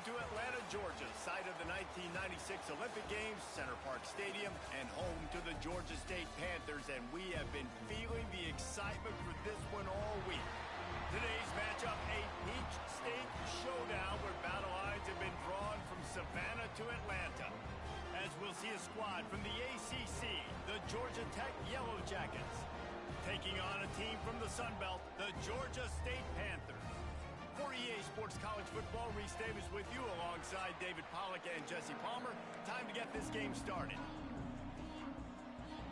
Welcome to Atlanta, Georgia, site of the 1996 Olympic Games, Center Parc Stadium, and home to the Georgia State Panthers, and we have been feeling the excitement for this one all week. Today's matchup, a Peach State showdown where battle lines have been drawn from Savannah to Atlanta. As we'll see a squad from the ACC, the Georgia Tech Yellow Jackets, taking on a team from the Sun Belt, the Georgia State Panthers. For EA Sports College Football, Reese Davis with you alongside David Pollack and Jesse Palmer. Time to get this game started.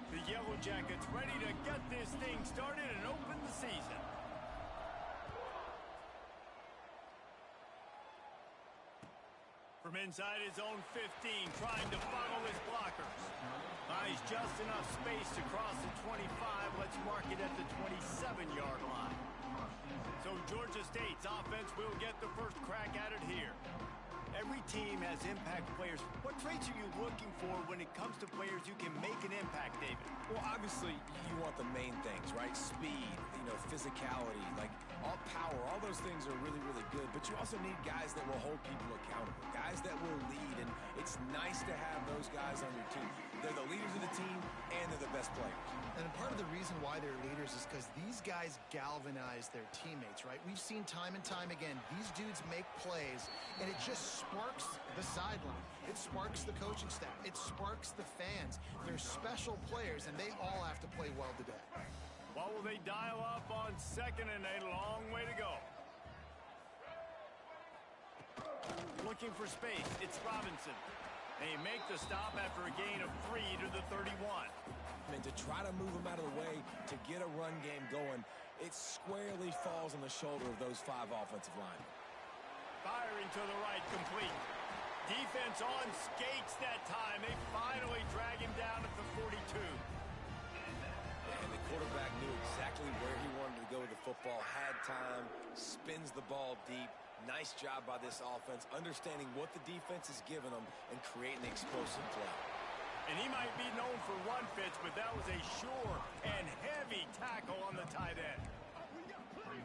The Yellow Jackets ready to get this thing started and open the season. From inside his own 15, trying to follow his blockers. Buys just enough space to cross the 25. Let's mark it at the 27-yard line. So Georgia State's offense will get the first crack at it here. Every team has impact players. What traits are you looking for when it comes to players who can make an impact, David? Well, obviously, you want the main things, right? Speed, physicality, like all power, all those things are really, really good. But you also need guys that will hold people accountable, guys that will lead. And it's nice to have those guys on your team. They're the leaders of the team, and they're the best players. And part of the reason why they're leaders is because these guys galvanize their teammates, right? We've seen time and time again, these dudes make plays, and it just sparks the sideline. It sparks the coaching staff. It sparks the fans. They're special players, and they all have to play well today. What will they dial up on second and a long way to go? Looking for space. It's Robinson. They make the stop after a gain of 3 to the 31. And to try to move them out of the way to get a run game going, it squarely falls on the shoulder of those 5 offensive linemen. Firing to the right, complete. Defense on skates that time. They finally drag him down at the 42. And the quarterback knew exactly where he wanted to go with the football, had time, spins the ball deep. Nice job by this offense, understanding what the defense is giving them and creating the explosive play. And he might be known for run fits, but that was a sure and heavy tackle on the tight end.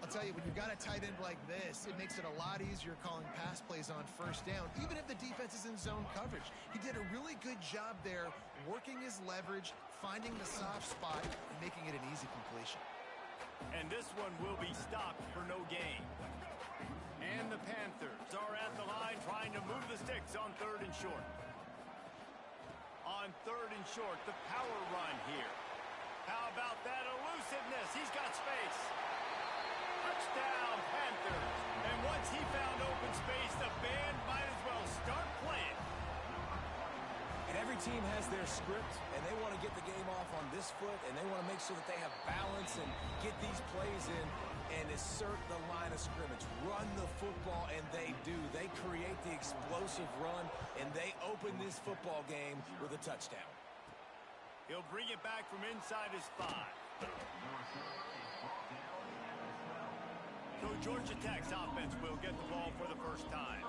I'll tell you, when you've got a tight end like this, it makes it a lot easier calling pass plays on first down, even if the defense is in zone coverage. He did a really good job there, working his leverage, finding the soft spot, and making it an easy completion. And this one will be stopped for no gain. And the Panthers are at the line trying to move the sticks on 3rd and short. On 3rd and short, the power run here. How about that elusiveness? He's got space. Touchdown, Panthers. And once he found open space, the band might as well start playing. And every team has their script, and they want to get the game off on this foot, and they want to make sure that they have balance and get these plays in and assert the line of scrimmage. Run the football, and they do. They create the explosive run, and they open this football game with a touchdown. He'll bring it back from inside his 5. So Georgia Tech's offense will get the ball for the first time.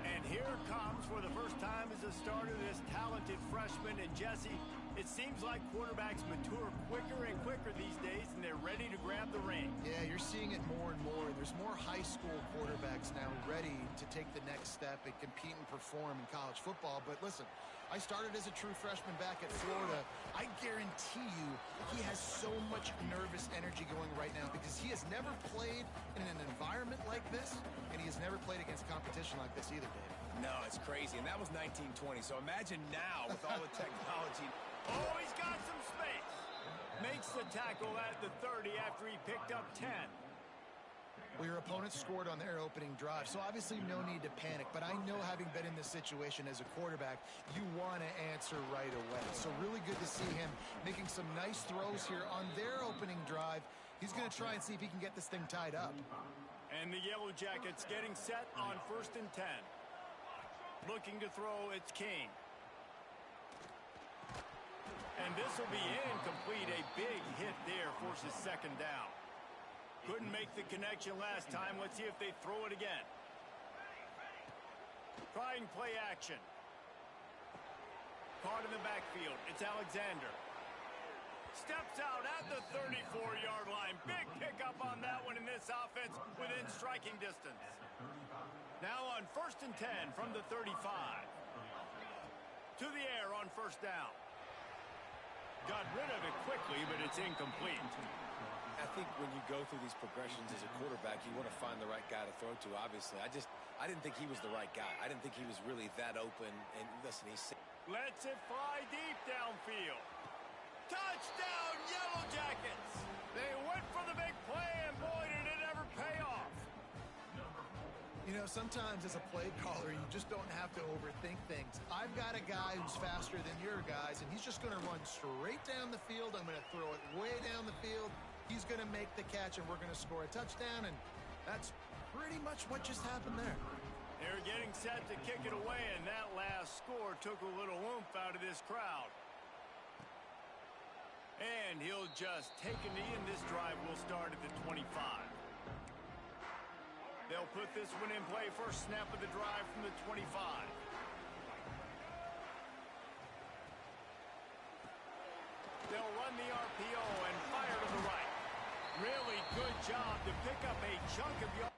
And here comes for the first time as a starter this talented freshman. And Jesse, it seems like quarterbacks mature quicker and quicker these days, and they're ready to grab the reins. Yeah, you're seeing it more and more. There's more high school quarterbacks now ready to take the next step and compete and perform in college football. But listen, I started as a true freshman back at Florida. I guarantee you he has so much nervous energy going right now because he has never played in an environment like this, and he has never played against competition like this either, Dave. No, it's crazy, and that was 1920, so imagine now with all the technology. Oh, he's got some space. Makes the tackle at the 30 after he picked up 10. Well, your opponent scored on their opening drive, so obviously no need to panic. But I know, having been in this situation as a quarterback, you want to answer right away. So really good to see him making some nice throws here on their opening drive. He's going to try and see if he can get this thing tied up. And the Yellow Jackets getting set on 1st and 10. Looking to throw, it's King. And this will be incomplete. A big hit there forces 2nd down. Couldn't make the connection last time. Let's see if they throw it again. Trying play action. Caught in the backfield. It's Alexander. Steps out at the 34-yard line. Big pickup on that one in this offense within striking distance. Now on 1st and 10 from the 35. To the air on 1st down. Got rid of it quickly, but it's incomplete. I think when you go through these progressions as a quarterback, you want to find the right guy to throw to, obviously. I didn't think he was the right guy. I didn't think he was really that open. And listen, he's... Lets it fly deep downfield. Touchdown, Yellow Jackets! They went for the big play, and boy, did it ever pay off. You know, sometimes as a play caller, you just don't have to overthink things. I've got a guy who's faster than your guys, and he's just going to run straight down the field. I'm going to throw it way down the field. He's going to make the catch, and we're going to score a touchdown, and that's pretty much what just happened there. They're getting set to kick it away, and that last score took a little oomph out of this crowd. And he'll just take a knee, and this drive will start at the 25. They'll put this one in play. First snap of the drive from the 25. They'll run the RPO and fire to the right. Really good job to pick up a chunk of yards.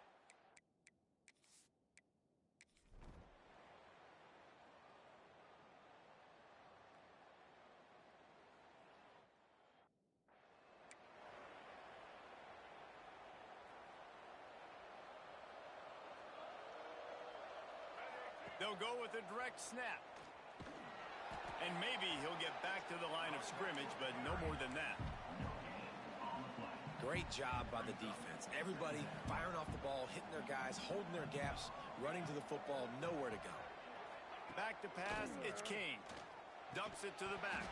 They'll go with a direct snap. And maybe he'll get back to the line of scrimmage, but no more than that. Great job by the defense. Everybody firing off the ball, hitting their guys, holding their gaps, running to the football, nowhere to go. Back to pass, it's Kane. Dumps it to the back.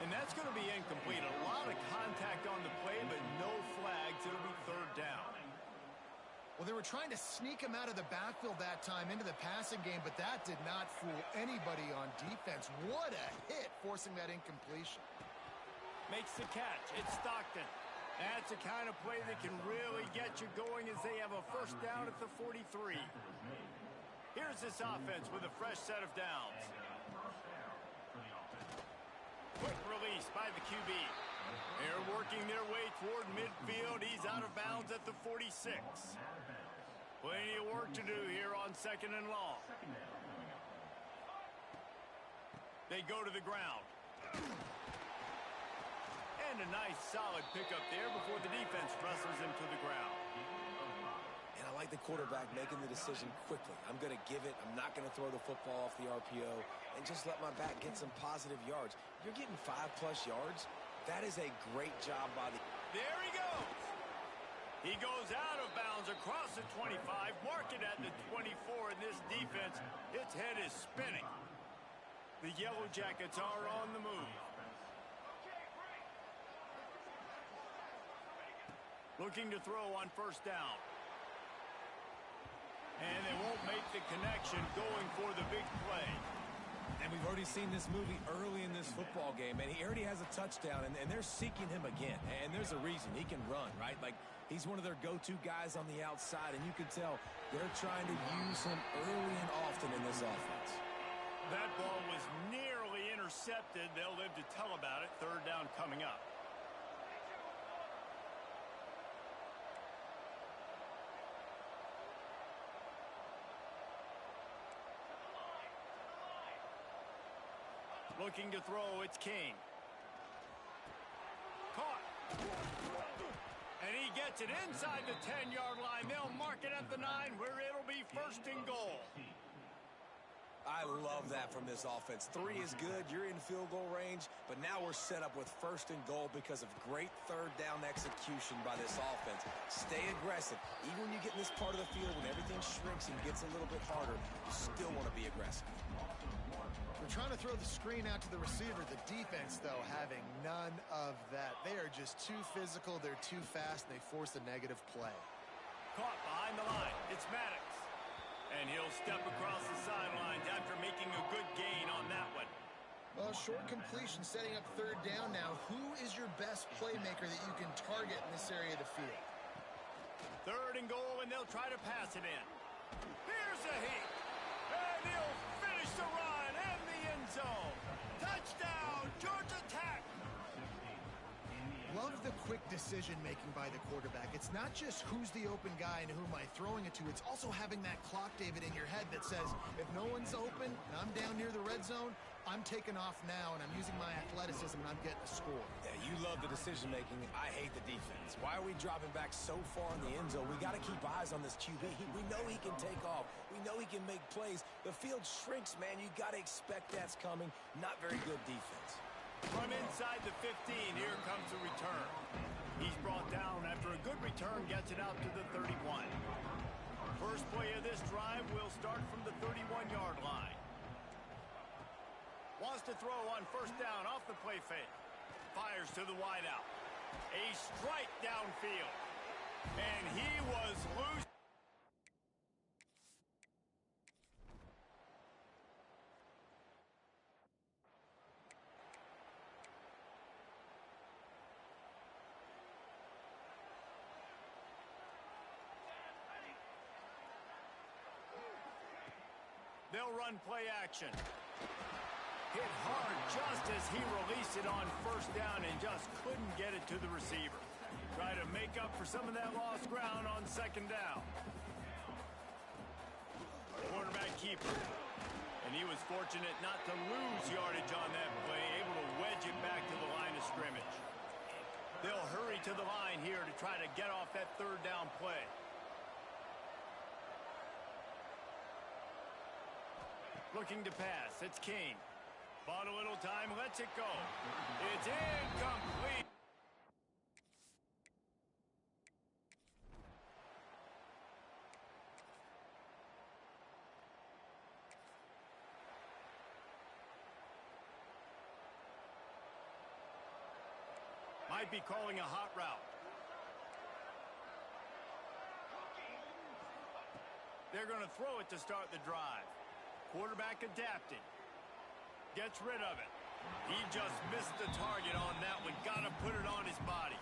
And that's going to be incomplete. A lot of contact on the play, but no flags. It'll be 3rd down. Well, they were trying to sneak him out of the backfield that time into the passing game, but that did not fool anybody on defense. What a hit, forcing that incompletion. Makes the catch. It's Stockton. That's the kind of play that can really get you going as they have a 1st down at the 43. Here's this offense with a fresh set of downs. Quick release by the QB. They're working their way toward midfield. He's out of bounds at the 46. Plenty of work to do here on 2nd and long. They go to the ground. And a nice solid pickup there before the defense wrestles him to the ground. And I like the quarterback making the decision quickly. I'm going to give it. I'm not going to throw the football off the RPO and just let my back get some positive yards. You're getting 5+ yards. That is a great job by the... There he goes. He goes out of bounds across the 25, mark it at the 24, and this defense, its head is spinning. The Yellow Jackets are on the move. Looking to throw on 1st down. And they won't make the connection, going for the big play. And we've already seen this movie early in this football game, and he already has a touchdown, and they're seeking him again. And there's a reason. He can run, right? Like, he's one of their go-to guys on the outside, and you can tell they're trying to use him early and often in this offense. That ball was nearly intercepted. They'll live to tell about it. 3rd down coming up. Looking to throw, it's King. Caught. And he gets it inside the 10-yard line. They'll mark it at the 9, where it'll be 1st and goal. I love that from this offense. 3 is good. You're in field goal range, but now we're set up with 1st and goal because of great 3rd down execution by this offense. Stay aggressive. Even when you get in this part of the field, when everything shrinks and gets a little bit harder, you still want to be aggressive. We're trying to throw the screen out to the receiver. The defense, though, having none of that. They are just too physical. They're too fast, and they force a negative play. Caught behind the line. It's Maddox. And he'll step across the sidelines after making a good gain on that one. Well, short completion, setting up 3rd down now. Who is your best playmaker that you can target in this area of the field? 3rd and goal, and they'll try to pass it in. Here's a heat. And he'll finish the run in the end zone. Touchdown, Georgia Tech. Love the quick decision-making by the quarterback. It's not just who's the open guy and who am I throwing it to. It's also having that clock, David, in your head that says, if no one's open and I'm down near the red zone, I'm taking off now, and I'm using my athleticism, and I'm getting a score. Yeah, you love the decision-making. I hate the defense. Why are we dropping back so far in the end zone? We got to keep eyes on this QB. We know he can take off. We know he can make plays. The field shrinks, man. You got to expect that's coming. Not very good defense. From inside the 15, here comes the return. He's brought down after a good return, gets it out to the 31. First play of this drive will start from the 31-yard line. Wants to throw on first down off the play fake. Fires to the wideout. A strike downfield. And he was loose. They'll run play action. Hit hard just as he released it on first down and just couldn't get it to the receiver. Try to make up for some of that lost ground on second down. Quarterback keeper. And he was fortunate not to lose yardage on that play, able to wedge it back to the line of scrimmage. They'll hurry to the line here to try to get off that third down play. Looking to pass. It's King. Bought a little time, lets it go. It's incomplete. Might be calling a hot route. They're going to throw it to start the drive. Quarterback adapting. Gets rid of it. He just missed the target on that one. Got to put it on his body.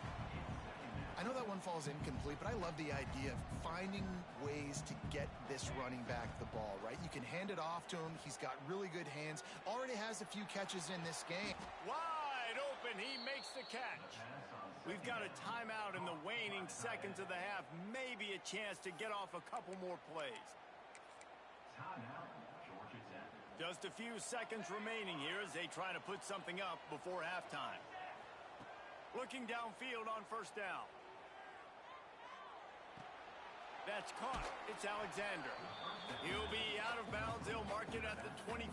I know that one falls incomplete, but I love the idea of finding ways to get this running back the ball, right? You can hand it off to him. He's got really good hands. Already has a few catches in this game. Wide open. He makes the catch. We've got a timeout in the waning seconds of the half. Maybe a chance to get off a couple more plays. Just a few seconds remaining here as they try to put something up before halftime. Looking downfield on first down. That's caught. It's Alexander. He'll be out of bounds. They'll mark it at the 24.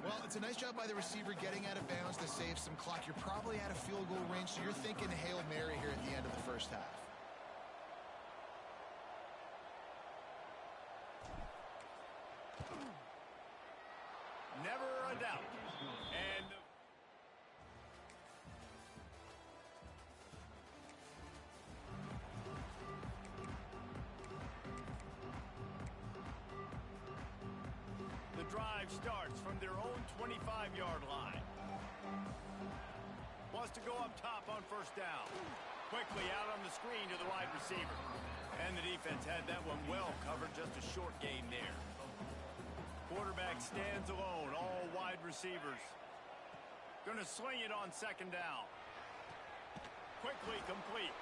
Well, it's a nice job by the receiver getting out of bounds to save some clock. You're probably out of field goal range, so you're thinking Hail Mary here at the end of the first half. Never a doubt. And the drive starts from their own 25-yard line. Wants to go up top on first down. Quickly out on the screen to the wide receiver. And the defense had that one well covered, just a short gain there. Quarterback stands alone, all wide receivers. Going to sling it on second down. Quickly complete.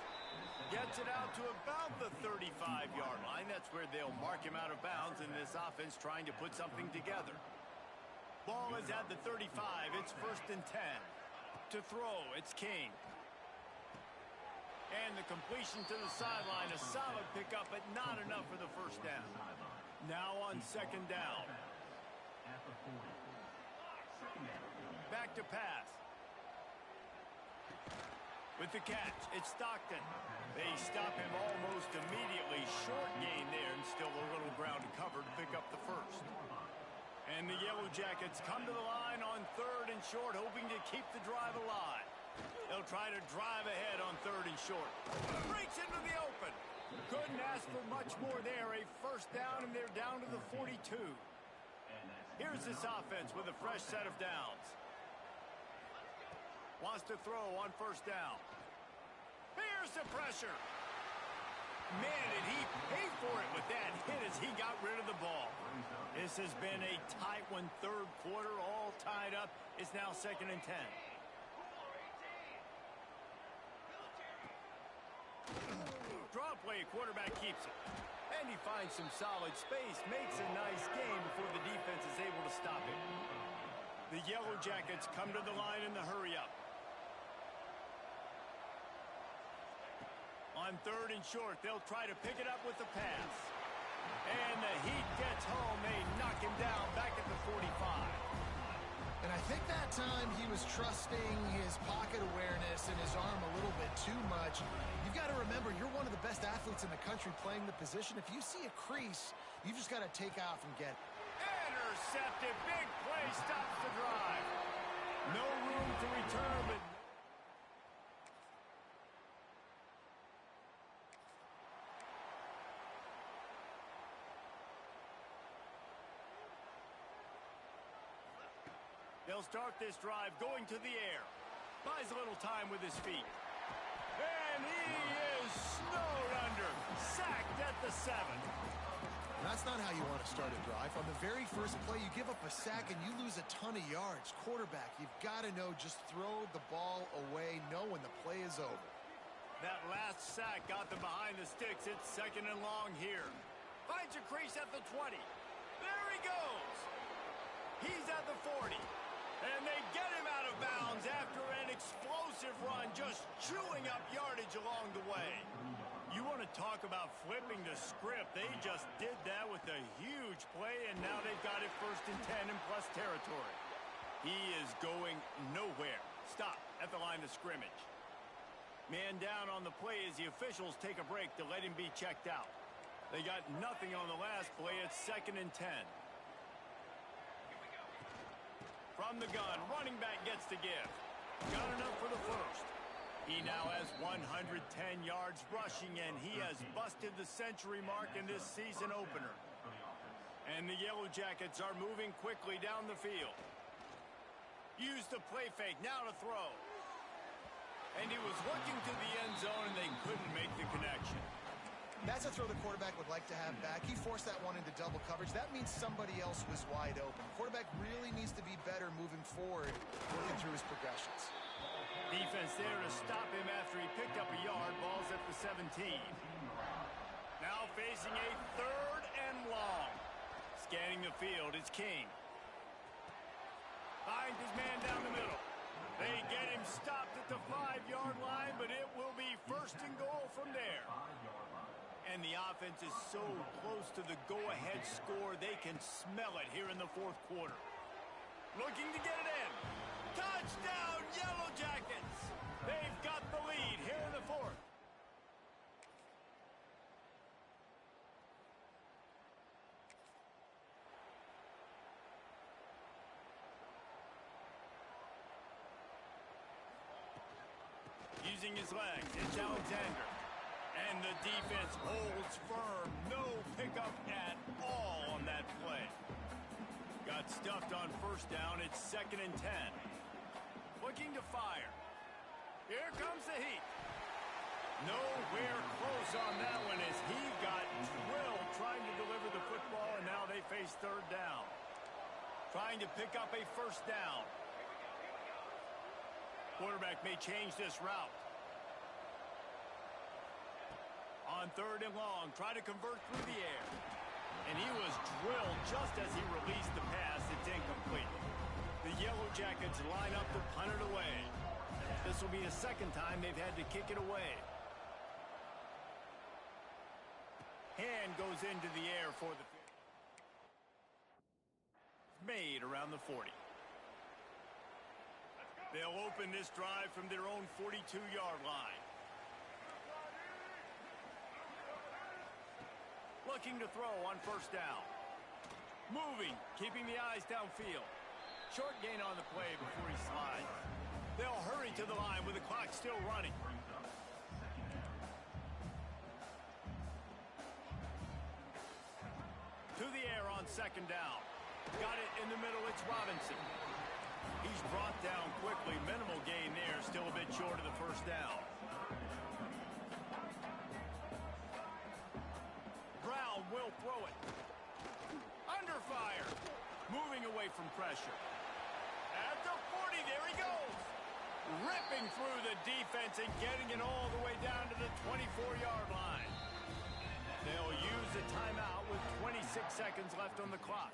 Gets it out to about the 35-yard line. That's where they'll mark him out of bounds in this offense trying to put something together. Ball is at the 35. It's 1st and 10. To throw, it's King. And the completion to the sideline, a solid pickup, but not enough for the first down. Now on second down. Back to pass. With the catch, it's Stockton. They stop him almost immediately. Short gain there and still a little ground to cover to pick up the first. And the Yellow Jackets come to the line on 3rd and short, hoping to keep the drive alive. They'll try to drive ahead on 3rd and short. Breaks into the open. Couldn't ask for much more there. A first down, and they're down to the 42. Here's this offense with a fresh set of downs. Wants to throw on first down. Here's the pressure. Man, did he pay for it with that hit as he got rid of the ball. This has been a tight one, 3rd quarter, all tied up. It's now 2nd and 10. play. Quarterback keeps it. And he finds some solid space, makes a nice game before the defense is able to stop it. The Yellow Jackets come to the line in the hurry-up. On 3rd and short, they'll try to pick it up with the pass. And the Heat gets home. They knock him down back at the 45. And I think that time he was trusting his pocket awareness and his arm a little bit too much. You've got to remember, you're one of the best athletes in the country playing the position. If you see a crease, you just got to take off and get it. Intercepted. Big play stops the drive. No room to return, but... They'll start this drive going to the air. Buys a little time with his feet. And he is snowed under. Sacked at the 7. That's not how you want to start a drive. On the very first play, you give up a sack and you lose a ton of yards. Quarterback, you've got to know, just throw the ball away. Know when the play is over. That last sack got them behind the sticks. It's 2nd and long here. Finds a crease at the 20. There he goes. He's at the 40. And they get him out of bounds after an explosive run, just chewing up yardage along the way. You want to talk about flipping the script. They just did that with a huge play, and now they've got it 1st and 10 in plus territory. He is going nowhere. Stop at the line of scrimmage. Man down on the play as the officials take a break to let him be checked out. They got nothing on the last play. It's 2nd and 10. From the gun, running back gets to give. Got enough for the first. He now has 110 yards rushing, and he has busted the century mark in this season opener. And the Yellow Jackets are moving quickly down the field. Use the play fake, now to throw. And he was looking to the end zone, and they couldn't make the connection. That's a throw the quarterback would like to have back. He forced that one into double coverage. That means somebody else was wide open. Quarterback really needs to be better moving forward, working through his progressions. Defense there to stop him after he picked up a yard. Ball's at the 17. Now facing a 3rd and long. Scanning the field, it's King. Finds his man down the middle. They get him stopped at the 5-yard line, but it will be 1st and goal from there. And the offense is so close to the go-ahead score, they can smell it here in the 4th quarter. Looking to get it in. Touchdown, Yellow Jackets! They've got the lead here in the 4th. Using his legs, it's Alexander. And the defense holds firm. No pickup at all on that play. Got stuffed on 1st down. It's 2nd and 10. Looking to fire. Here comes the Heat. Nowhere close on that one as he got drilled trying to deliver the football, and now they face 3rd down. Trying to pick up a 1st down. Quarterback may change this route. On 3rd and long, try to convert through the air. And he was drilled just as he released the pass. It's incomplete. The Yellow Jackets line up to punt it away. This will be the 2nd time they've had to kick it away. Hand goes into the air for the... Made around the 40. They'll open this drive from their own 42-yard line. Looking to throw on 1st down. Moving, keeping the eyes downfield. Short gain on the play before he slides. They'll hurry to the line with the clock still running. To the air on 2nd down. Got it in the middle, it's Robinson. He's brought down quickly. Minimal gain there, still a bit short of the 1st down. Brown will throw it. Under fire. Moving away from pressure. At the 40, there he goes. Ripping through the defense and getting it all the way down to the 24-yard line. They'll use a timeout with 26 seconds left on the clock.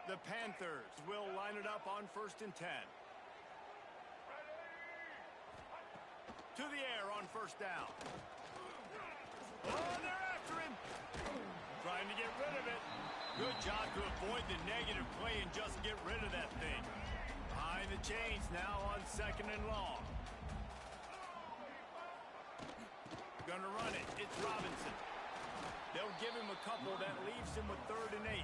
The Panthers will line it up on 1st and 10. To the air on 1st down. Oh, they're after him. Trying to get rid of it. Good job to avoid the negative play and just get rid of that thing. Behind the chains now on 2nd and long. Gonna run it. It's Robinson. They'll give him a couple. That leaves him with 3rd and 8.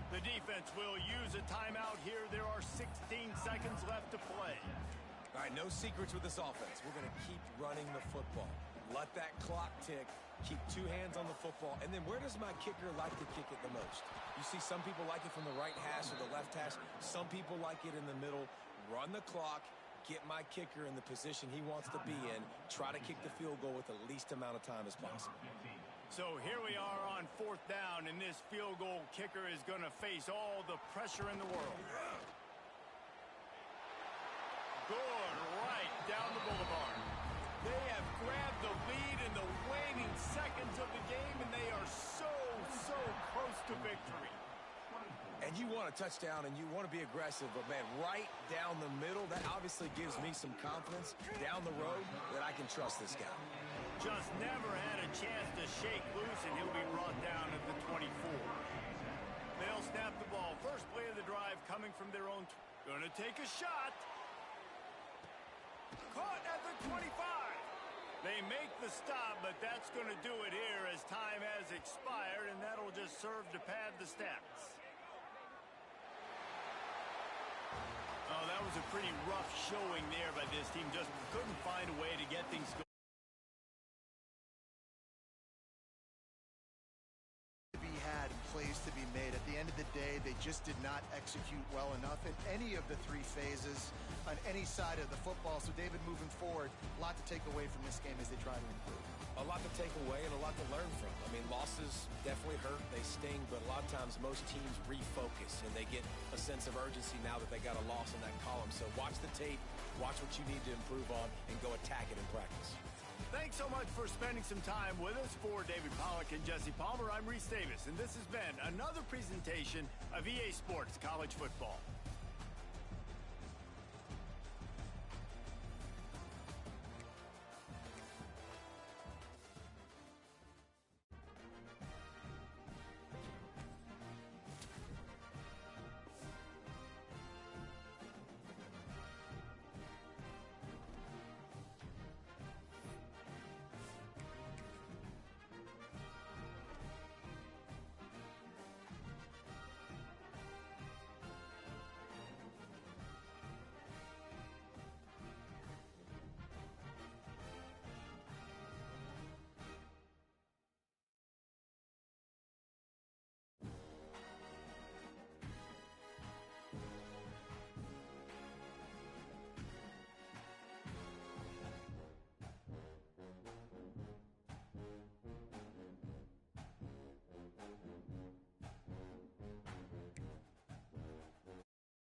The defense will use a timeout here. There are 16 seconds left to play. All right, no secrets with this offense. We're going to keep running the football. Let that clock tick. Keep 2 hands on the football. And then where does my kicker like to kick it the most? You see some people like it from the right hash or the left hash. Some people like it in the middle. Run the clock. Get my kicker in the position he wants to be in. Try to kick the field goal with the least amount of time as possible. So here we are on 4th down, and this field goal kicker is going to face all the pressure in the world. Good, right down the boulevard. They have grabbed the lead in the waning seconds of the game, and they are so close to victory. And you want a touchdown, and you want to be aggressive, but, man, right down the middle, that obviously gives me some confidence down the road that I can trust this guy. Just never had a chance to shake loose, and he'll be brought down at the 24. They'll snap the ball. First play of the drive coming from their own. Gonna take a shot. Caught at the 25. They make the stop, but that's going to do it here as time has expired, and that'll just serve to pad the stats. Oh, that was a pretty rough showing there by this team. Just couldn't find a way to get things going. Plays to be made. At the end of the day, they just did not execute well enough in any of the 3 phases on any side of the football. So, David, moving forward, a lot to take away from this game as they try to improve. A lot to take away and a lot to learn from. I mean, losses definitely hurt. They sting, but a lot of times most teams refocus and they get a sense of urgency now that they got a loss in that column. So watch the tape, watch what you need to improve on, and go attack it in practice. Thanks so much for spending some time with us. For David Pollack and Jesse Palmer, I'm Reese Davis, and this has been another presentation of EA Sports College Football.